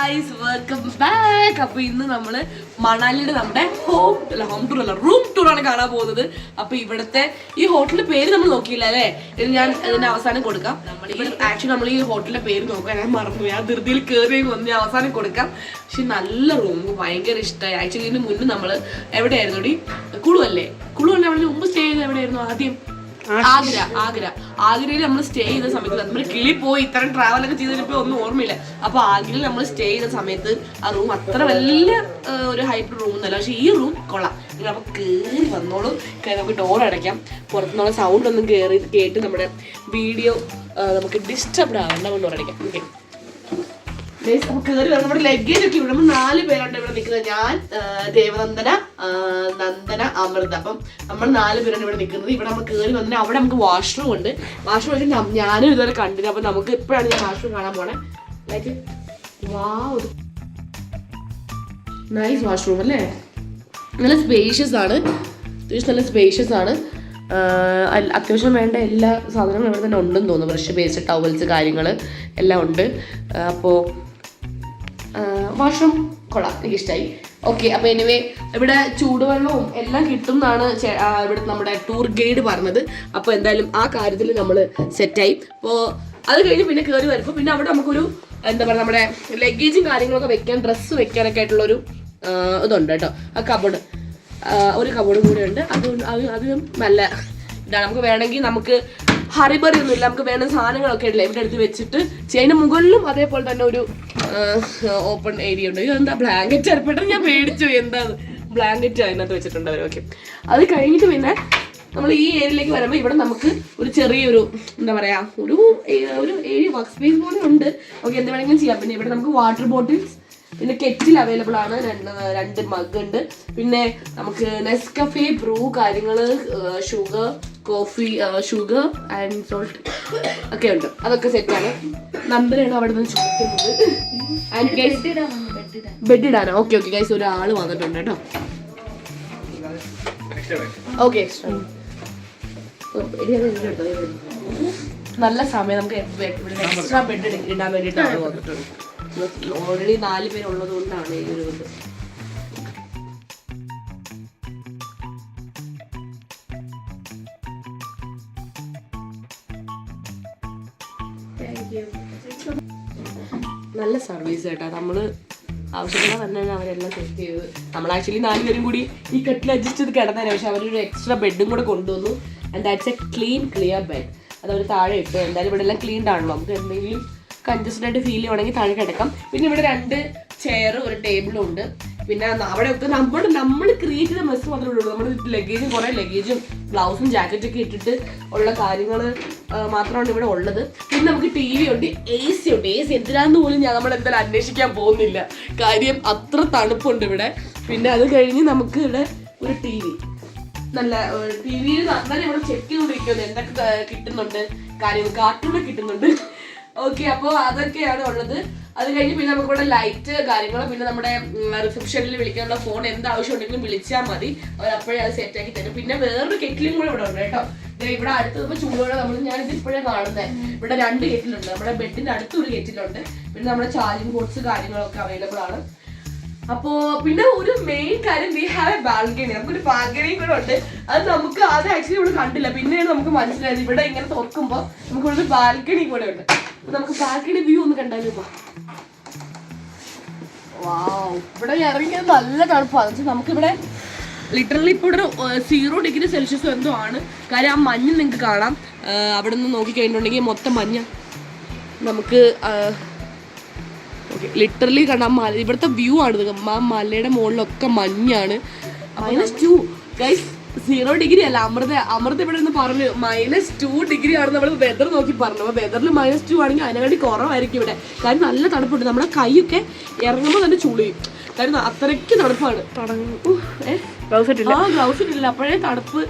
Guys, welcome back. അപ്പൊ ഇന്ന് നമ്മള് മണാലിയുടെ നമ്മുടെ ഹോം ടൂർ അല്ല, റൂം ടൂർ ആണ് കാണാൻ പോകുന്നത്. അപ്പൊ ഇവിടുത്തെ ഈ ഹോട്ടലിന്റെ പേര് നമ്മൾ നോക്കിയില്ല അല്ലേ? ഇത് ഞാൻ ഇതിന്റെ അവസാനം കൊടുക്കാം. ആക്ച്വലി നമ്മൾ ഈ ഹോട്ടലിന്റെ പേര് നോക്കാം, ഞാൻ മറന്നു. ഞാൻ ധൃതിയിൽ കയറി വന്ന് അവസാനം കൊടുക്കാം. പക്ഷെ നല്ല റൂം, ഭയങ്കര ഇഷ്ടമായി. ആക്ച്വലി ഇതിന് മുന്നേ നമ്മള് എവിടെയായിരുന്നു? കുളു അല്ലേ? അവിടെ മുമ്പ് സ്റ്റേ ചെയ്ത് എവിടെയായിരുന്നു? ആദ്യം ആഗ്രയിൽ നമ്മൾ സ്റ്റേ ചെയ്ത സമയത്ത് നമ്മൾ കിളി പോയി ഇത്തരം ട്രാവലൊക്കെ ചെയ്തിട്ട് ഒന്നും ഓർമ്മയില്ല. അപ്പൊ ആഗ്രയിൽ നമ്മൾ സ്റ്റേ ചെയ്ത സമയത്ത് ആ റൂം അത്ര വലിയ ഒരു ഹൈപ്പർ റൂം ഒന്നല്ല, പക്ഷെ ഈ റൂം കൊള്ളാം. അപ്പൊ കയറി വന്നോളൂ, നമുക്ക് ഡോർ അടയ്ക്കാം. പുറത്തുനിന്നുള്ള സൗണ്ട് ഒന്നും കേട്ട് നമ്മുടെ വീഡിയോ നമുക്ക് ഡിസ്റ്റർബ്ഡ് ആവണ്ട. ഡോർ അടയ്ക്കാം. ഓക്കെ, നമുക്ക് കയറി വരണം. നമ്മുടെ ലഗേജ് ഒക്കെ ഇവിടെ 4 പേരുണ്ട് ഇവിടെ നിൽക്കുന്നത്. ഞാൻ, ദേവനന്ദന, നന്ദന, അമൃത. അപ്പം നമ്മൾ 4 പേരാണ് ഇവിടെ നിൽക്കുന്നത്. ഇവിടെ നമ്മൾ കയറി വന്നിട്ട് അവിടെ നമുക്ക് വാഷ്റൂം ഉണ്ട്. വാഷ്റൂം വെച്ചാൽ ഞാനും ഇതുവരെ കണ്ടില്ല. അപ്പൊ നമുക്ക് ഇപ്പോഴാണ് ഞാൻ വാഷ്റൂം കാണാൻ പോണേ. ലൈക്ക് വാവ്, നൈസ് വാഷ്റൂം അല്ലേ? നല്ല സ്പേഷ്യസ് ആണ്, നല്ല സ്പേഷ്യസ് ആണ്. അത്യാവശ്യം വേണ്ട എല്ലാ സാധനങ്ങളും ഇവിടെ തന്നെ ഉണ്ടെന്ന് തോന്നുന്നു. ബ്രഷ്, പേസ്റ്റ്, ടവൽസ്, കാര്യങ്ങൾ എല്ലാം ഉണ്ട്. അപ്പോൾ വാഷ്റൂം കൊള്ളാം, എനിക്കിഷ്ടമായി. ഓക്കെ, അപ്പോൾ എനിവേ ഇവിടെ ചൂടുവെള്ളവും എല്ലാം കിട്ടും എന്നാണ് ഇവിടെ നമ്മുടെ ടൂർ ഗൈഡ് പറഞ്ഞത്. അപ്പോൾ എന്തായാലും ആ കാര്യത്തിൽ നമ്മൾ സെറ്റായി. അപ്പോൾ അത് കഴിഞ്ഞ് പിന്നെ കയറി വരുമ്പോൾ പിന്നെ അവിടെ നമുക്കൊരു എന്താ പറയുക, നമ്മുടെ ലഗേജും കാര്യങ്ങളൊക്കെ വെക്കാൻ, ഡ്രസ്സ് വെക്കാനൊക്കെ ആയിട്ടുള്ളൊരു ഇതുണ്ട് കേട്ടോ. ആ കബോർഡ്, ഒരു കബോർഡ് കൂടെ ഉണ്ട്. അതും നല്ല ഇതാണ്. നമുക്ക് വേണമെങ്കിൽ നമുക്ക് ഹറിബറി ഒന്നുമില്ല, നമുക്ക് വേണ്ട സാധനങ്ങളൊക്കെ ഉണ്ടല്ലേ ഇവിടെ എടുത്ത് വെച്ചിട്ട് അതിന് മുകളിലും അതേപോലെ തന്നെ ഒരു ഓപ്പൺ ഏരിയ ഉണ്ട്. ഇതെന്താ ബ്ലാങ്കറ്റ് ഏർപ്പെട്ടത്? ഞാൻ പേടിച്ചു, എന്താ ബ്ലാങ്കറ്റ് അതിനകത്ത് വെച്ചിട്ടുണ്ട് അവർ. ഓക്കെ, അത് കഴിഞ്ഞിട്ട് പിന്നെ നമ്മൾ ഈ ഏരിയയിലേക്ക് വരുമ്പോൾ ഇവിടെ നമുക്ക് ഒരു ചെറിയൊരു എന്താ പറയാ, ഒരു ഏരിയ വർക്ക് സ്പേസ് പോലെ ഉണ്ട്. ഓക്കെ, എന്ത് വേണമെങ്കിലും ചെയ്യാം. പിന്നെ ഇവിടെ നമുക്ക് വാട്ടർ ബോട്ടിൽസ്, പിന്നെ കെറ്റിൽ അവൈലബിൾ ആണ്, 2 മഗ് ഉണ്ട്. പിന്നെ നമുക്ക് നെസ്കഫേ, ബ്രൂ കാര്യങ്ങൾ, sugar, coffee, sugar and salt ഒക്കെ ഉണ്ട്. അതൊക്കെ സെറ്റാണ്. നമ്പറാണ് അവിടെ നിന്ന് ചോദിക്കുന്നത്. ബെഡ് ഇടാനോ? ഓക്കെ ഓക്കെ ഗൈസ്, ഒരാൾ വന്നിട്ടുണ്ട് കേട്ടോ. ഓക്കെ, നല്ല സമയം. നമുക്ക് എക്സ്ട്രാ ബെഡ് ഇടാൻ വേണ്ടിയിട്ട് ആൾ വന്നിട്ടുണ്ട്. ഓൾറെഡി 4 പേരുള്ളത് കൊണ്ടാണ് ഈ ഒരു ഇത്. നല്ല സർവീസ് കേട്ടോ. നമ്മള് ആവശ്യമുള്ള തന്നെ അവരെല്ലാം സെറ്റ് ചെയ്ത്. നമ്മൾ ആക്ച്വലി 4 പേരും കൂടി ഈ കെട്ടിൽ അഡ്ജസ്റ്റ് ചെയ്ത് കിടന്നതിന്, പക്ഷെ അവരൊരു എക്സ്ട്രാ ബെഡും കൂടെ കൊണ്ടുവന്നു. And that's A clear bed. അത് അവർ താഴെ ഇട്ടു. എന്തായാലും ഇവിടെ എല്ലാം ക്ലീൻഡ് ആണല്ലോ. നമുക്ക് എന്തെങ്കിലും കൺജസ്റ്റഡ് ആയിട്ട് ഫീൽ ചെയ്യുവാണെങ്കിൽ താഴെ കിടക്കാം. പിന്നെ ഇവിടെ 2 ചെയർ, ഒരു ടേബിളും ഉണ്ട്. പിന്നെ അവിടെ ഒക്കെ നമ്മൾ ക്രിയേറ്റ് ചെയ്ത മെസ്സ് മാത്രമേ ഉള്ളൂ. നമ്മൾ ലഗേജും കുറേ ലഗേജും ഗ്ലൗസും ജാക്കറ്റൊക്കെ ഇട്ടിട്ട് ഉള്ള കാര്യങ്ങൾ മാത്രമാണ് ഇവിടെ ഉള്ളത്. പിന്നെ നമുക്ക് TV ഉണ്ട്, AC ഉണ്ട്. AC എന്തിനാന്ന് പോലും നമ്മളെന്തായാലും അന്വേഷിക്കാൻ പോകുന്നില്ല, കാര്യം അത്ര തണുപ്പുണ്ട് ഇവിടെ. പിന്നെ അത് കഴിഞ്ഞ് നമുക്ക് ഇവിടെ ഒരു TV, നല്ല TV-യിൽ നന്നായി ഇവിടെ ചെക്ക് ചെയ്തുകൊണ്ടിരിക്കുന്നത് എന്തൊക്കെ കിട്ടുന്നുണ്ട്, കാര്യങ്ങൾ കാർട്ടൂണൊക്കെ കിട്ടുന്നുണ്ട്. ഓക്കെ, അപ്പോൾ അതൊക്കെയാണ് ഉള്ളത്. അത് കഴിഞ്ഞ് പിന്നെ നമുക്ക് ഇവിടെ ലൈറ്റ് കാര്യങ്ങൾ, പിന്നെ നമ്മുടെ റിസപ്ഷനിൽ വിളിക്കാനുള്ള ഫോൺ, എന്ത് ആവശ്യം ഉണ്ടെങ്കിലും വിളിച്ചാൽ മതി, അവർ അപ്പോഴേ അത് സെറ്റാക്കി തരും. പിന്നെ വേറൊരു കെറ്റിലും കൂടെ ഇവിടെ ഉണ്ട് കേട്ടോ. ഇവിടെ അടുത്ത് ഇപ്പോൾ ചൂടുവെള്ളം ഞാനിത് ഇപ്പോഴേ കാണുന്നത്. ഇവിടെ 2 കെറ്റിലുണ്ട്. നമ്മുടെ ബെഡിന്റെ അടുത്തൊരു കെറ്റിലുണ്ട്. പിന്നെ നമ്മുടെ ചാർജിങ് ബോർഡ്സ് കാര്യങ്ങളൊക്കെ അവൈലബിൾ ആണ്. അപ്പോ പിന്നെ ഒരു മെയിൻ കാര്യം, വി ഹാവ് എ ബാൽക്കണി. നമുക്കൊരു ബാൽക്കണിയും കൂടെ ഉണ്ട്. അത് ആക്ച്വലി ഇവിടെ കണ്ടില്ല, പിന്നെയാണ് നമുക്ക് മനസ്സിലായത്. ഇവിടെ ഇങ്ങനെ തുറക്കുമ്പോൾ നമുക്ക് ഇവിടെ ബാൽക്കണി കൂടെ ഉണ്ട്. നമുക്ക് ബാൽക്കണി വ്യൂ ഒന്ന് കണ്ടാലും. വാവ്, ഇവിടെ ഇറങ്ങിയത് നല്ല തണുപ്പാണ്. നമുക്കിവിടെ ലിറ്ററലി ഇപ്പോൾ ഇവിടെ 0 ഡിഗ്രി സെൽഷ്യസ് എന്തോ ആണ്. കാര്യം ആ മഞ്ഞ് നിങ്ങൾക്ക് കാണാം. അവിടെ നിന്ന് നോക്കിക്കഴിഞ്ഞിട്ടുണ്ടെങ്കിൽ മൊത്തം മഞ്ഞ. നമുക്ക് ഓക്കെ, ലിറ്ററലി കാണാം ഇവിടുത്തെ വ്യൂ ആണ്. ആ മലയുടെ മുകളിലൊക്കെ മഞ്ഞാണ്. -2 ഗൈസ്, 0 ഡിഗ്രി അല്ല. അമൃത ഇവിടെ നിന്ന് പറഞ്ഞു -2 ഡിഗ്രി ആണ് നമ്മൾ വെതർ നോക്കി പറഞ്ഞു. അപ്പോൾ വെതറിൽ -2 ആണെങ്കിൽ അതിനെക്കാട്ടി കുറവായിരിക്കും ഇവിടെ. കാര്യം നല്ല തണുപ്പുണ്ട്. നമ്മുടെ കൈയൊക്കെ ഇറങ്ങുമ്പോൾ തന്നെ ചുളിയും, കാര്യം അത്രയ്ക്ക് തണുപ്പാണ്. ഗ്ലൗസ് ഇട്ടില്ല, അപ്പോഴേ തണുപ്പ്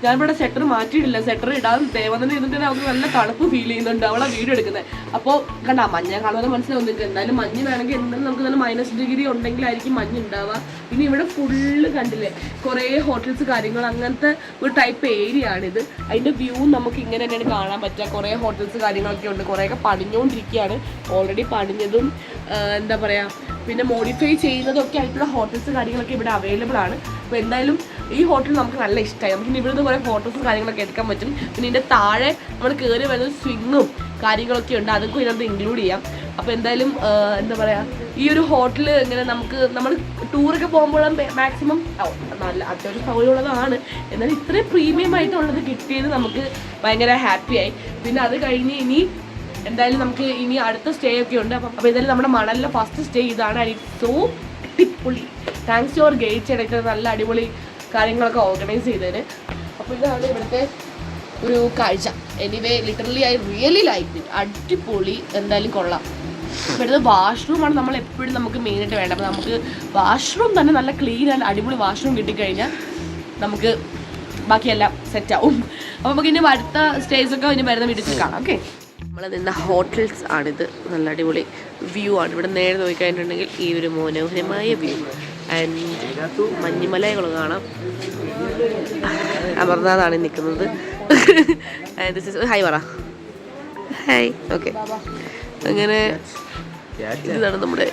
ഞാനിവിടെ സെറ്റർ മാറ്റിയിട്ടില്ല. സെറ്റർ ഇടാൻ ദേവതന്നെ ഇരുന്നിട്ട് അവർക്ക് നല്ല തണുപ്പ് ഫീൽ ചെയ്യുന്നുണ്ട് അവളെ വീഡിയോ എടുക്കുന്നത്. അപ്പോൾ കണ്ട മഞ്ഞ കാണുന്നത് മനസ്സിലാവും നിങ്ങൾക്ക്. എന്തായാലും മഞ്ഞ് വേണമെങ്കിൽ എന്തായാലും നമുക്ക് നല്ല -ഡിഗ്രി ഉണ്ടെങ്കിലായിരിക്കും മഞ്ഞ് ഉണ്ടാവുക. പിന്നെ ഇവിടെ ഫുള്ള് കണ്ടില്ലേ കുറേ ഹോട്ടൽസ് കാര്യങ്ങൾ അങ്ങനത്തെ ഒരു ടൈപ്പ് ഏരിയ ആണിത്. അതിൻ്റെ വ്യൂ നമുക്ക് ഇങ്ങനെ തന്നെയാണ് കാണാൻ പറ്റുക. കുറേ ഹോട്ടൽസ് കാര്യങ്ങളൊക്കെ ഉണ്ട്. കുറേയൊക്കെ പണിഞ്ഞുകൊണ്ടിരിക്കുകയാണ്. ഓൾറെഡി പണിഞ്ഞതും എന്താ പറയുക പിന്നെ മോഡിഫൈ ചെയ്യുന്നതൊക്കെ ആയിട്ടുള്ള ഹോട്ടൽസ് കാര്യങ്ങളൊക്കെ ഇവിടെ അവൈലബിൾ ആണ്. അപ്പോൾ എന്തായാലും ഈ ഹോട്ടൽ നമുക്ക് നല്ല ഇഷ്ടമായി. നമുക്ക് ഇവിടുന്ന് കുറേ ഫോട്ടോസും കാര്യങ്ങളൊക്കെ എടുക്കാൻ പറ്റും. പിന്നെ ഇതിൻ്റെ താഴെ നമ്മൾ കയറി വരുന്ന സ്വിങ്ങും കാര്യങ്ങളൊക്കെ ഉണ്ട്. അതൊക്കെ ഇതിനകത്ത് ഇൻക്ലൂഡ് ചെയ്യാം. അപ്പോൾ എന്തായാലും എന്താ പറയുക ഈ ഒരു ഹോട്ടൽ ഇങ്ങനെ നമ്മൾ ടൂറൊക്കെ പോകുമ്പോഴും മാക്സിമം നല്ല അത്യാവശ്യം സൗകര്യമുള്ളതാണ്. എന്നാൽ ഇത്രയും പ്രീമിയം ആയിട്ടുള്ളത് കിട്ടിയത് നമുക്ക് ഭയങ്കര ഹാപ്പിയായി. പിന്നെ അത് കഴിഞ്ഞ് ഇനി എന്തായാലും നമുക്ക് ഇനി അടുത്ത സ്റ്റേ ഒക്കെ ഉണ്ട്. അപ്പോൾ എന്തായാലും നമ്മുടെ മണലിലെ ഫസ്റ്റ് സ്റ്റേ ഇതാണ്. സോ അടിപൊളി. താങ്ക്സ് ടു അവർ ഗൈഡ് ചേട്ടൻ നല്ല അടിപൊളി കാര്യങ്ങളൊക്കെ ഓർഗനൈസ് ചെയ്തതിന്. അപ്പോൾ ഇതാണ് ഇവിടുത്തെ ഒരു കാഴ്ച. Anyway literally I really like it. അടിപൊളി. എന്തായാലും കൊള്ളാം. ഇവിടുത്തെ വാഷ്റൂമാണ് നമ്മൾ എപ്പോഴും നമുക്ക് മെയിനായിട്ട് വേണ്ടത്. അപ്പോൾ നമുക്ക് വാഷ്റൂം തന്നെ നല്ല ക്ലീൻ ആൻഡ് അടിപൊളി വാഷ്റൂം കിട്ടിക്കഴിഞ്ഞാൽ നമുക്ക് ബാക്കിയെല്ലാം സെറ്റാവും. അപ്പോൾ നമുക്ക് ഇനി അടുത്ത സ്റ്റേജൊക്കെ ഇനി വരുന്ന വീഡിയോസിൽ കാണാം. ഓക്കെ, നമ്മൾ നിന്ന ഹോട്ടൽസ് ആണിത്. നല്ല അടിപൊളി വ്യൂ ആണ്. ഇവിടെ നേരെ നോക്കിക്കഴിഞ്ഞിട്ടുണ്ടെങ്കിൽ ഈ ഒരു മനോഹരമായ വ്യൂ ആൻഡ് മഞ്ഞുമലകൾ കാണാം. അമർനാഥാണ് നിൽക്കുന്നത്. ഹായ് പറ. ഹായ്. ഓക്കെ, അങ്ങനെ ഇതാണ് നമ്മുടെ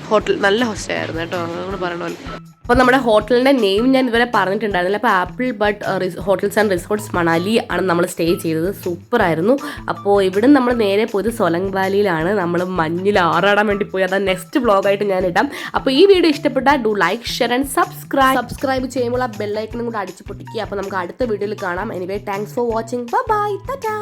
ഹോട്ടൽ. നല്ല ഹോസ്റ്റലായിരുന്നു കേട്ടോ, അങ്ങനെ പറയണ പോലെ. അപ്പോൾ നമ്മുടെ ഹോട്ടലിൻ്റെ നെയിം ഞാൻ ഇതുവരെ പറഞ്ഞിട്ടുണ്ടായിരുന്നില്ല. അപ്പോൾ apple but hotels and resorts Manali ആണ് നമ്മൾ സ്റ്റേ ചെയ്തത്. സൂപ്പറായിരുന്നു. അപ്പോൾ ഇവിടെ നമ്മൾ നേരെ പോയത് സോലങ് വാലിയിലാണ്. നമ്മൾ മഞ്ഞിൽ ആറാടാൻ വേണ്ടി പോയി. അതാ നെക്സ്റ്റ് വ്ളോഗായിട്ട് ഞാൻ ഇടാം. അപ്പോൾ ഈ വീഡിയോ ഇഷ്ടപ്പെട്ടാൽ do like share and subscribe ചെയ്യുമ്പോൾ ആ ബെല്ലൈക്കണും കൂടെ അടിച്ച് പൊട്ടിക്കുക. അപ്പോൾ നമുക്ക് അടുത്ത വീഡിയോയിൽ കാണാം. Anyway thanks for watching. Bye bye. Tata.